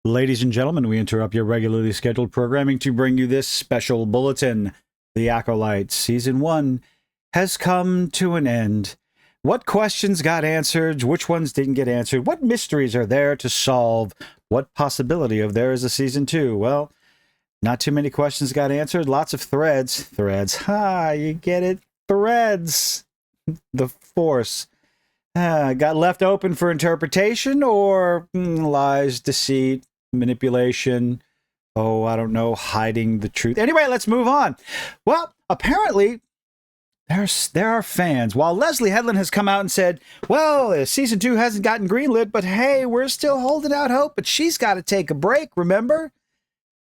Ladies and gentlemen, we interrupt your regularly scheduled programming to bring you this special bulletin. The Acolyte Season 1 has come to an end. What questions got answered? Which ones didn't get answered? What mysteries are there to solve? What possibility of there is a Season 2? Well, not too many questions got answered. Lots of threads. Threads. You get it? Threads. The Force. Got left open for interpretation or lies, deceit, manipulation, I don't know, hiding the truth. Anyway, let's move on. Well, apparently there are fans. While Leslie Headland has come out and said, well, season 2 hasn't gotten greenlit, but hey, we're still holding out hope, but she's got to take a break, remember?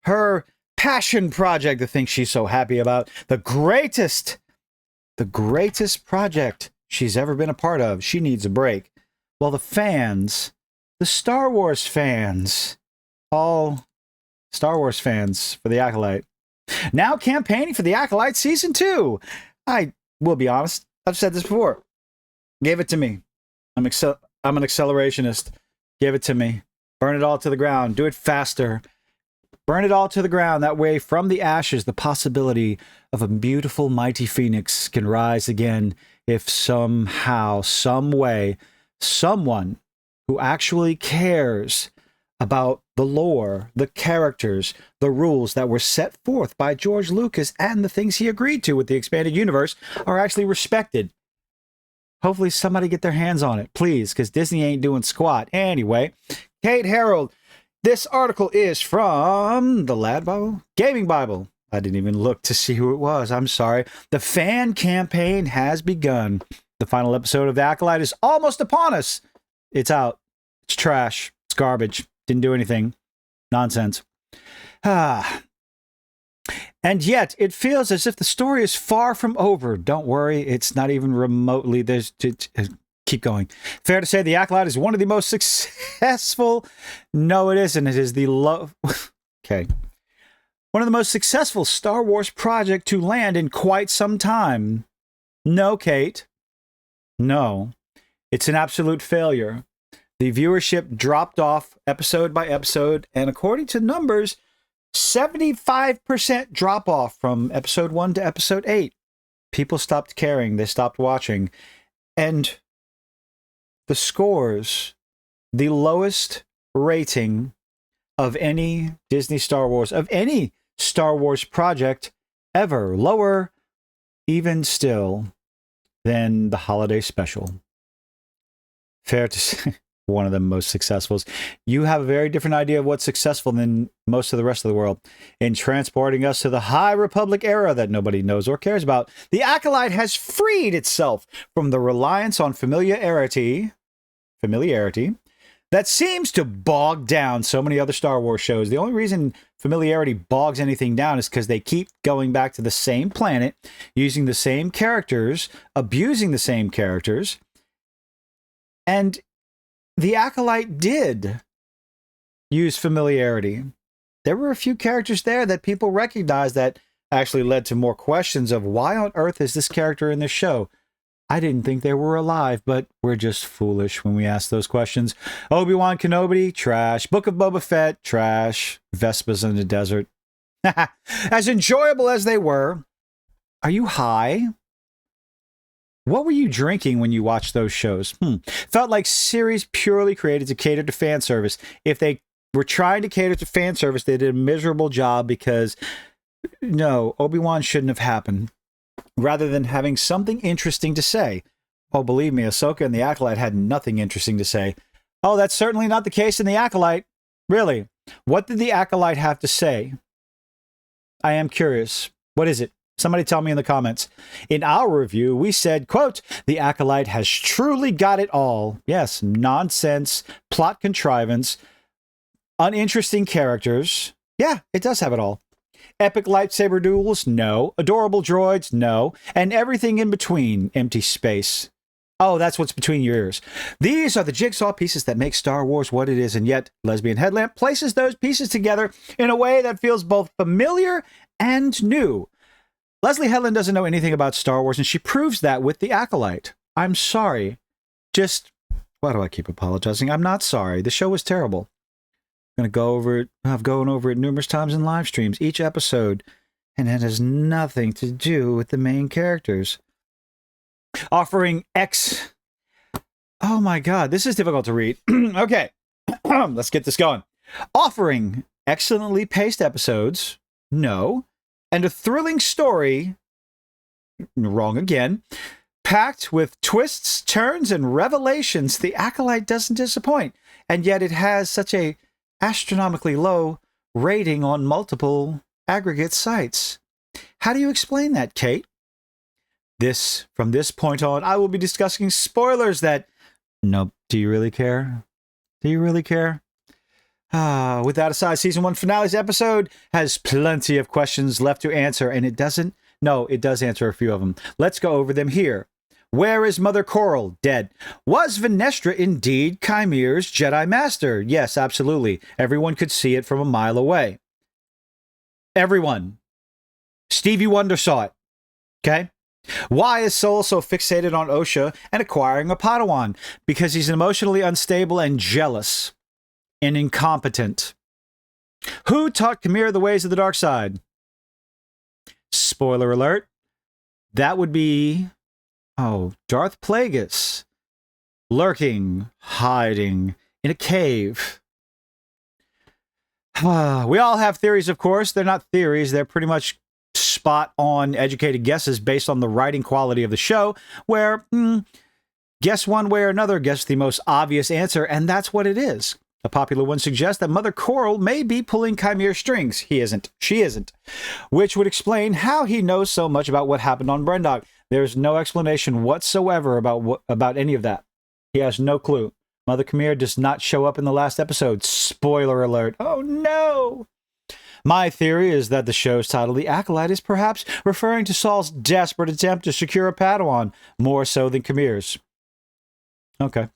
Her passion project, the thing she's so happy about, the greatest project she's ever been a part of. She needs a break. Well, the fans, the Star Wars fans, all Star Wars fans for the Acolyte, now campaigning for the Acolyte Season 2. I will be honest, I've said this before. Give it to me. I'm an accelerationist. Give it to me. Burn it all to the ground. Do it faster. Burn it all to the ground. That way, from the ashes, the possibility of a beautiful, mighty phoenix can rise again if somehow, some way, someone who actually cares about the lore, the characters, the rules that were set forth by George Lucas and the things he agreed to with the expanded universe are actually respected. Hopefully somebody get their hands on it, please, because Disney ain't doing squat. Anyway, Kate Harold. This article is from the Lad Bible? Gaming Bible. I didn't even look to see who it was. I'm sorry. The fan campaign has begun. The final episode of The Acolyte is almost upon us. It's out. It's trash. It's garbage. Didn't do anything. Nonsense. And yet, it feels as if the story is far from over. Don't worry. It's not even remotely. Keep going. Fair to say The Acolyte is one of the most successful. No, it isn't. It is the okay. One of the most successful Star Wars project to land in quite some time. No, Kate. No. It's an absolute failure. The viewership dropped off episode by episode, and according to numbers, 75% drop off from episode 1 to episode 8. People stopped caring. They stopped watching. And the scores, the lowest rating of any Disney Star Wars, of any Star Wars project ever. Lower, even still, than the holiday special. Fair to say, one of the most successfuls. You have a very different idea of what's successful than most of the rest of the world. In transporting us to the High Republic era that nobody knows or cares about, the Acolyte has freed itself from the reliance on familiarity that seems to bog down so many other Star Wars shows. The only reason familiarity bogs anything down is because they keep going back to the same planet, using the same characters, abusing the same characters. And the Acolyte did use familiarity. There were a few characters there that people recognized that actually led to more questions of why on earth is this character in this show? I didn't think they were alive, but we're just foolish when we ask those questions. Obi-Wan Kenobi, trash. Book of Boba Fett, trash. Vespas in the desert. As enjoyable as they were, are you high? What were you drinking when you watched those shows? Felt like series purely created to cater to fan service. If they were trying to cater to fan service, they did a miserable job because, no, Obi-Wan shouldn't have happened. Rather than having something interesting to say. Oh, believe me, Ahsoka and the Acolyte had nothing interesting to say. Oh, that's certainly not the case in the Acolyte. Really? What did the Acolyte have to say? I am curious. What is it? Somebody tell me in the comments. In our review, we said, quote, the Acolyte has truly got it all. Yes, nonsense, plot contrivance, uninteresting characters. Yeah, it does have it all. Epic lightsaber duels? No. Adorable droids? No. And everything in between. Empty space. Oh, that's what's between your ears. These are the jigsaw pieces that make Star Wars what it is, and yet Lesbian Headlamp places those pieces together in a way that feels both familiar and new. Leslie Headland doesn't know anything about Star Wars, and she proves that with The Acolyte. I'm sorry. Why do I keep apologizing? I'm not sorry. The show was terrible. I'm going to go over it. I've gone over it numerous times in live streams, each episode, and it has nothing to do with the main characters. Offering Oh my God, this is difficult to read. Okay, let's get this going. Offering excellently paced episodes, no, and a thrilling story, wrong again, packed with twists, turns, and revelations, The Acolyte doesn't disappoint, and yet it has such a astronomically low rating on multiple aggregate sites. How do you explain that, Kate? From this point on, I will be discussing spoilers that... Nope. Do you really care? Do you really care? With that aside, season 1 finale's episode has plenty of questions left to answer, and it doesn't... No, it does answer a few of them. Let's go over them here. Where is Mother Coral? Dead. Was Venestra indeed Chimere's Jedi Master? Yes, absolutely. Everyone could see it from a mile away. Everyone. Stevie Wonder saw it. Okay? Why is Soul so fixated on Osha and acquiring a Padawan? Because he's emotionally unstable and jealous and incompetent. Who taught Chimera the ways of the dark side? Spoiler alert. That would be... Darth Plagueis. Lurking, hiding in a cave. We all have theories, of course. They're not theories. They're pretty much spot-on, educated guesses based on the writing quality of the show, where guess one way or another, guess the most obvious answer, and that's what it is. A popular one suggests that Mother Coral may be pulling Chimera strings. He isn't. She isn't. Which would explain how he knows so much about what happened on Brendok. There's no explanation whatsoever about any of that. He has no clue. Mother Chimera does not show up in the last episode. Spoiler alert. Oh no! My theory is that the show's title, The Acolyte, is perhaps referring to Saul's desperate attempt to secure a Padawan, more so than Chimera's. Okay.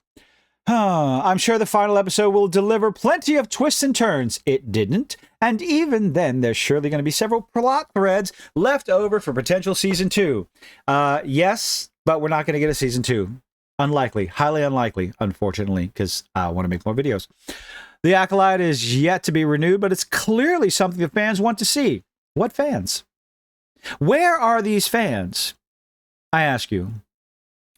I'm sure the final episode will deliver plenty of twists and turns. It didn't, and even then, there's surely going to be several plot threads left over for potential season 2. Yes, but we're not going to get a season 2. Unlikely. Highly unlikely, unfortunately, because I want to make more videos. The Acolyte is yet to be renewed, but it's clearly something the fans want to see. What fans? Where are these fans? I ask you.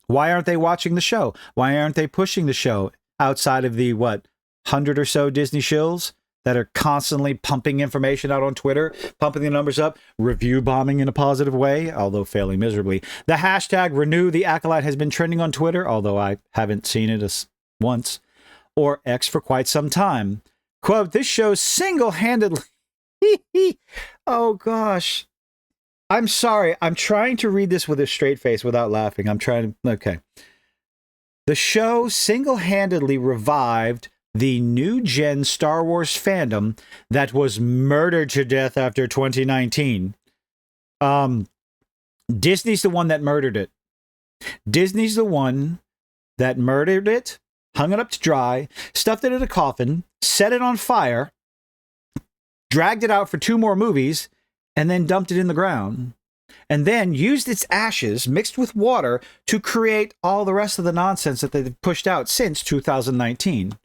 Why aren't they watching the show? Why aren't they pushing the show outside of the, 100 or so Disney shills that are constantly pumping information out on Twitter, pumping the numbers up, review bombing in a positive way, although failing miserably. The hashtag Renew the Acolyte has been trending on Twitter, although I haven't seen it once, or X for quite some time. Quote, this show single-handedly... Oh, gosh. I'm sorry. I'm trying to read this with a straight face without laughing. Okay. The show single-handedly revived the new-gen Star Wars fandom that was murdered to death after 2019. Disney's the one that murdered it. Disney's the one that murdered it, hung it up to dry, stuffed it in a coffin, set it on fire, dragged it out for 2 more movies, and then dumped it in the ground. And then used its ashes mixed with water to create all the rest of the nonsense that they've pushed out since 2019.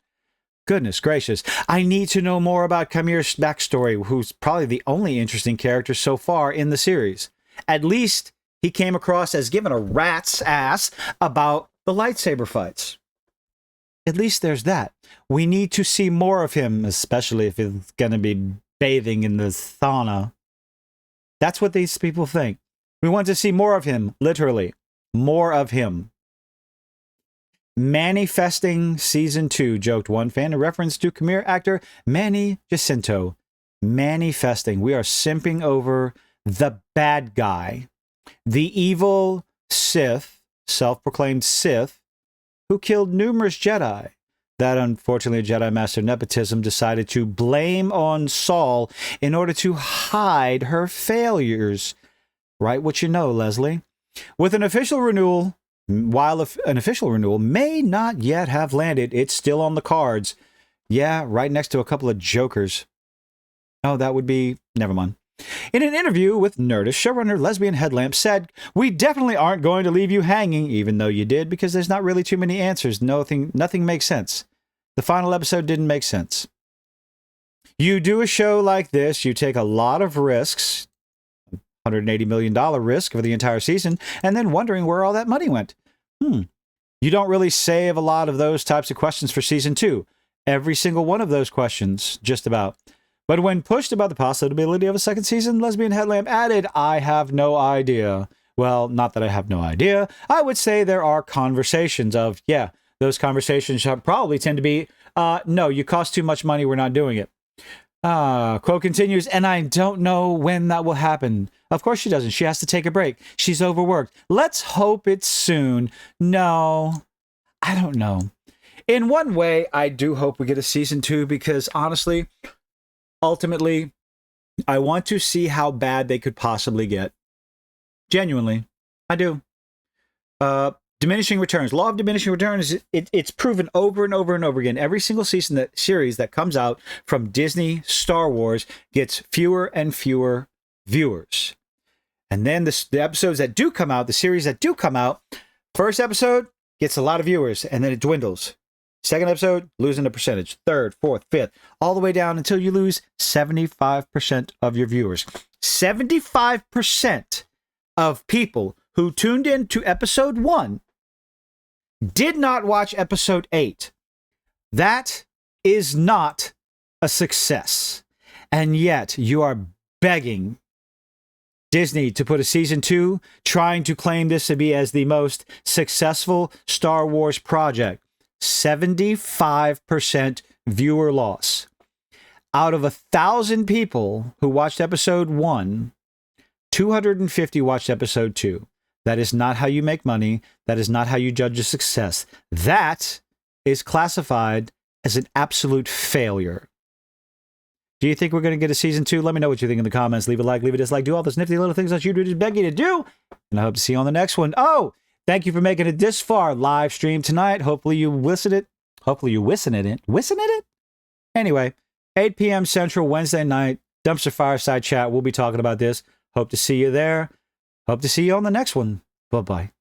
Goodness gracious. I need to know more about Chimera's backstory, who's probably the only interesting character so far in the series. At least he came across as giving a rat's ass about the lightsaber fights. At least there's that. We need to see more of him, especially if he's going to be bathing in the sauna. That's what these people think. We want to see more of him, literally. More of him. Manifesting Season 2, joked one fan in reference to Chimera actor Manny Jacinto. Manifesting. We are simping over the bad guy. The evil Sith, self-proclaimed Sith, who killed numerous Jedi. That, unfortunately, Jedi Master nepotism decided to blame on Saul in order to hide her failures. Write what you know, Leslie. With an official renewal, while an official renewal may not yet have landed, it's still on the cards. Yeah, right next to a couple of jokers. Oh, that would be... Never mind. In an interview with Nerdist, showrunner Lesbian Headlamp said, "We definitely aren't going to leave you hanging, even though you did, because there's not really too many answers. Nothing makes sense. The final episode didn't make sense." You do a show like this, you take a lot of risks, $180 million risk for the entire season, and then wondering where all that money went. You don't really save a lot of those types of questions for season 2. Every single one of those questions, just about. But when pushed about the possibility of a second season, Lesbian Headlamp added, I have no idea. Well, not that I have no idea. I would say there are conversations of, yeah, those conversations probably tend to be, no, you cost too much money, we're not doing it. Quote continues, and I don't know when that will happen. Of course she doesn't. She has to take a break. She's overworked. Let's hope it's soon. No, I don't know. In one way, I do hope we get a season 2 because honestly, ultimately, I want to see how bad they could possibly get. Genuinely, I do. Diminishing returns. Law of diminishing returns, it's proven over and over and over again. Every single series that comes out from Disney Star Wars gets fewer and fewer viewers. And then the episodes that do come out, the series that do come out, first episode gets a lot of viewers, and then it dwindles. Second episode, losing a percentage. Third, fourth, fifth, all the way down until you lose 75% of your viewers. 75% of people who tuned in to episode 1 did not watch episode 8. That is not a success. And yet you are begging Disney to put a season 2, trying to claim this to be as the most successful Star Wars project. 75% viewer loss. Out of 1,000 people who watched episode 1, 250 watched episode 2. That is not how you make money. That is not how you judge a success. That is classified as an absolute failure. Do you think we're going to get a season 2? Let me know what you think in the comments. Leave a like, leave a dislike, do all those nifty little things that you just beg you to do. And I hope to see you on the next one. Oh, thank you for making it this far. Live stream tonight. Hopefully you listen it. Hopefully you listen it. Listen it? Anyway, 8 p.m. Central, Wednesday night, Dumpster Fireside Chat. We'll be talking about this. Hope to see you there. Hope to see you on the next one. Bye-bye.